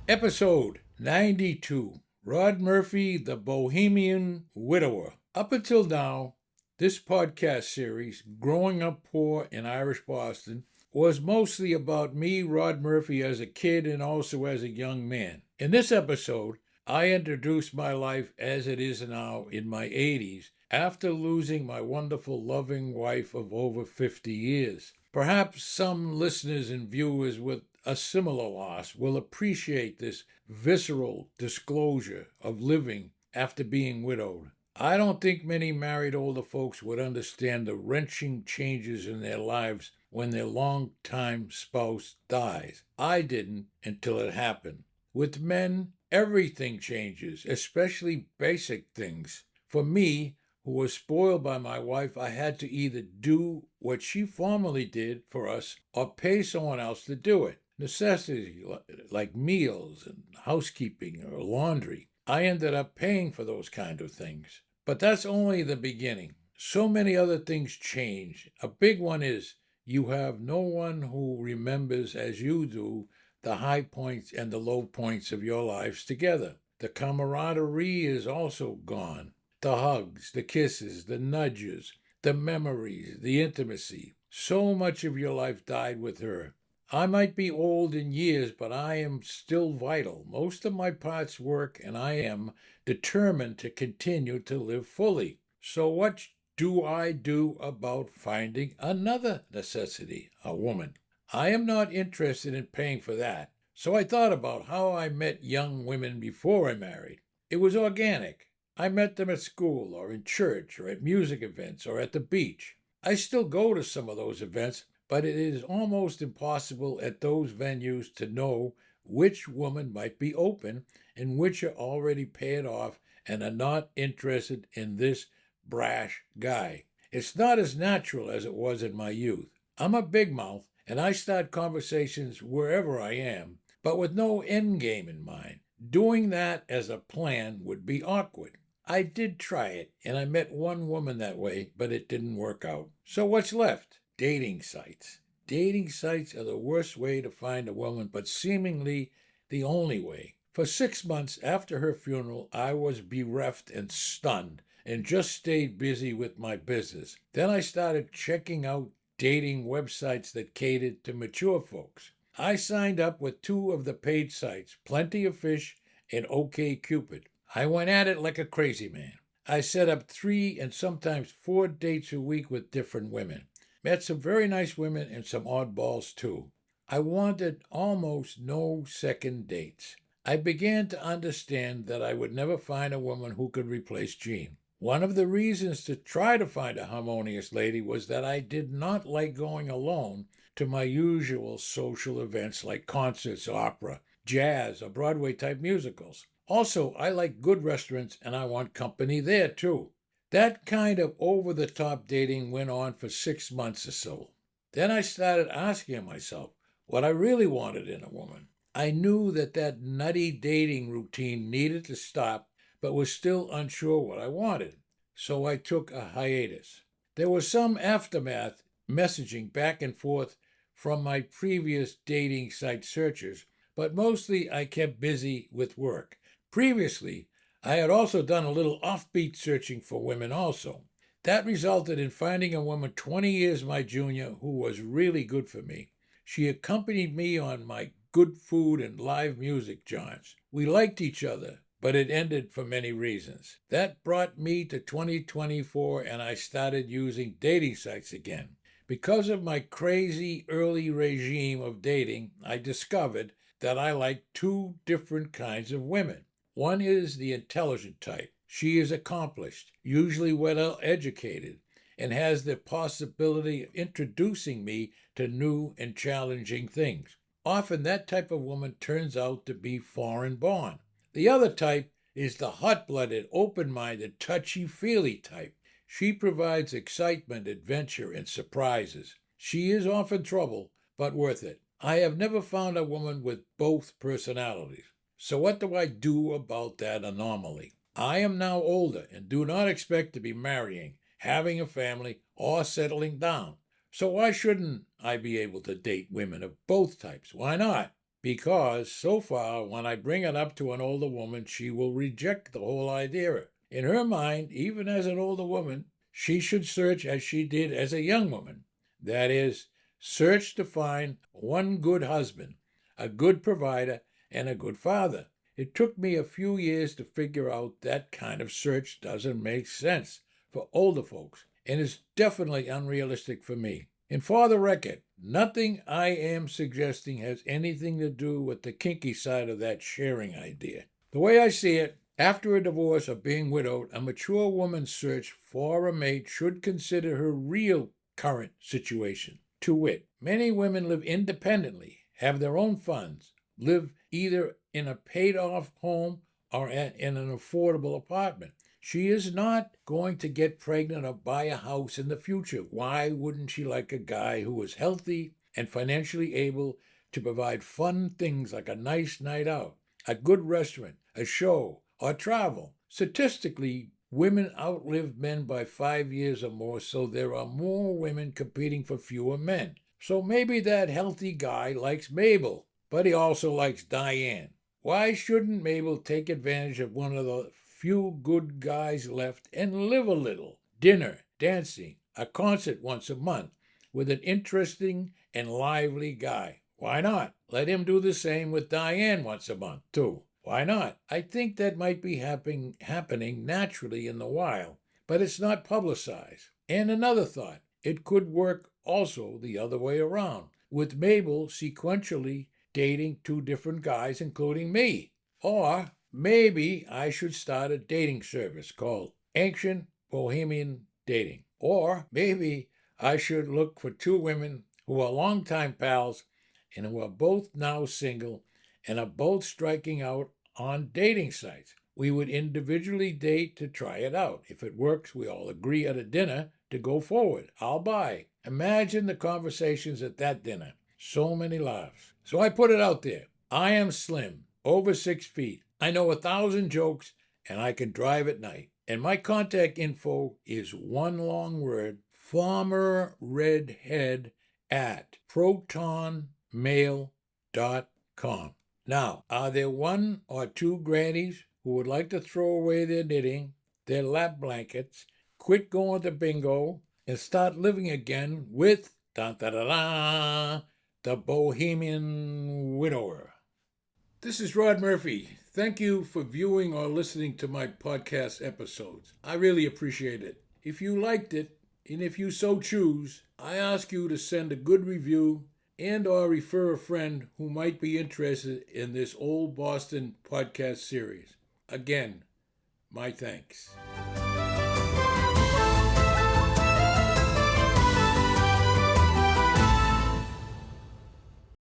Episode 92 Rod Murphy, the Bohemian Widower. Up until now, this podcast series, Growing Up Poor in Irish Boston, was mostly about me, Rod Murphy, as a kid and also as a young man. In this episode, I introduce my life as it is now in my 80s after losing my wonderful, loving wife of over 50 years. Perhaps some listeners and viewers with a similar loss will appreciate this visceral disclosure of living after being widowed. I don't think many married older folks would understand the wrenching changes in their lives when their longtime spouse dies. I didn't until it happened. With men, everything changes, especially basic things. For me, who was spoiled by my wife, I had to either do what she formerly did for us or pay someone else to do it. Necessities like meals and housekeeping or laundry. I ended up paying for those kind of things. But that's only the beginning. So many other things change. A big one is you have no one who remembers as you do the high points and the low points of your lives together. The camaraderie is also gone. The hugs, the kisses, the nudges, the memories, the intimacy. So much of your life died with her. I might be old in years, but I am still vital. Most of my parts work, and I am determined to continue to live fully. So, what do I do about finding another necessity, a woman? I am not interested in paying for that. So, I thought about how I met young women before I married. It was organic. I met them at school, or in church, or at music events, or at the beach. I still go to some of those events, but it is almost impossible at those venues to know which woman might be open and which are already paid off and are not interested in this brash guy. It's not as natural as it was in my youth. I'm a big mouth, and I start conversations wherever I am, but with no end game in mind. Doing that as a plan would be awkward. I did try it, and I met one woman that way, but it didn't work out. So what's left? Dating sites. Dating sites are the worst way to find a woman, but seemingly the only way. For 6 months after her funeral, I was bereft and stunned and just stayed busy with my business. Then I started checking out dating websites that catered to mature folks. I signed up with two of the paid sites, Plenty of Fish and OkCupid. I went at it like a crazy man. I set up 3 and sometimes 4 dates a week with different women. Met some very nice women and some oddballs too. I wanted almost no second dates. I began to understand that I would never find a woman who could replace Jean. One of the reasons to try to find a harmonious lady was that I did not like going alone to my usual social events like concerts, opera, jazz, or Broadway type musicals. Also, I like good restaurants and I want company there too. That kind of over the top dating went on for 6 months or so. Then I started asking myself what I really wanted in a woman. I knew that nutty dating routine needed to stop, but was still unsure what I wanted. So I took a hiatus. There was some aftermath messaging back and forth from my previous dating site searchers, but mostly I kept busy with work. Previously, I had also done a little offbeat searching for women also. That resulted in finding a woman 20 years my junior who was really good for me. She accompanied me on my good food and live music jaunts. We liked each other, but it ended for many reasons. That brought me to 2024 and I started using dating sites again. Because of my crazy early regime of dating, I discovered that I like 2 different kinds of women. One is the intelligent type. She is accomplished, usually well educated, and has the possibility of introducing me to new and challenging things. Often that type of woman turns out to be foreign born. The other type is the hot-blooded, open-minded, touchy-feely type. She provides excitement, adventure, and surprises. She is often trouble, but worth it. I have never found a woman with both personalities. So what do I do about that anomaly? I am now older and do not expect to be marrying, having a family, or settling down. So why shouldn't I be able to date women of both types? Why not? because so far, when I bring it up to an older woman, she will reject the whole idea. In her mind, even as an older woman, she should search as she did as a young woman. That is, search to find one good husband, a good provider, and a good father. It took me a few years to figure out that kind of search doesn't make sense for older folks, and is definitely unrealistic for me. And for the record, nothing I am suggesting has anything to do with the kinky side of that sharing idea. The way I see it, after a divorce or being widowed, a mature woman's search for a mate should consider her real current situation. To wit, many women live independently, have their own funds, live either in a paid-off home or in an affordable apartment. She is not going to get pregnant or buy a house in the future. Why wouldn't she like a guy who is healthy and financially able to provide fun things like a nice night out, a good restaurant, a show, or travel? Statistically, women outlive men by 5 years or more, so there are more women competing for fewer men. So maybe that healthy guy likes Mabel, but he also likes Diane. Why shouldn't Mabel take advantage of one of the few good guys left and live a little? Dinner, dancing, a concert once a month with an interesting and lively guy. Why not? Let him do the same with Diane once a month, too. Why not? I think that might be happening naturally in the wild, but it's not publicized. And another thought, it could work also the other way around, with Mabel sequentially dating two different guys, including me. Or maybe I should start a dating service called Ancient Bohemian Dating. Or maybe I should look for two women who are longtime pals and who are both now single and are both striking out on dating sites. We would individually date to try it out. If it works, we all agree at a dinner to go forward. I'll buy. Imagine the conversations at that dinner. So many laughs. So I put it out there. I am slim, over 6 feet. I know 1,000 jokes, and I can drive at night. And my contact info is one long word, farmerredhead@protonmail.com. Now, are there one or two grannies who would like to throw away their knitting, their lap blankets, quit going to bingo, and start living again with da-da-da-da, the Bohemian Widower? This is Rod Murphy. Thank you for viewing or listening to my podcast episodes. I really appreciate it. If you liked it, and if you so choose, I ask you to send a good review and or refer a friend who might be interested in this old Boston podcast series. Again, my thanks.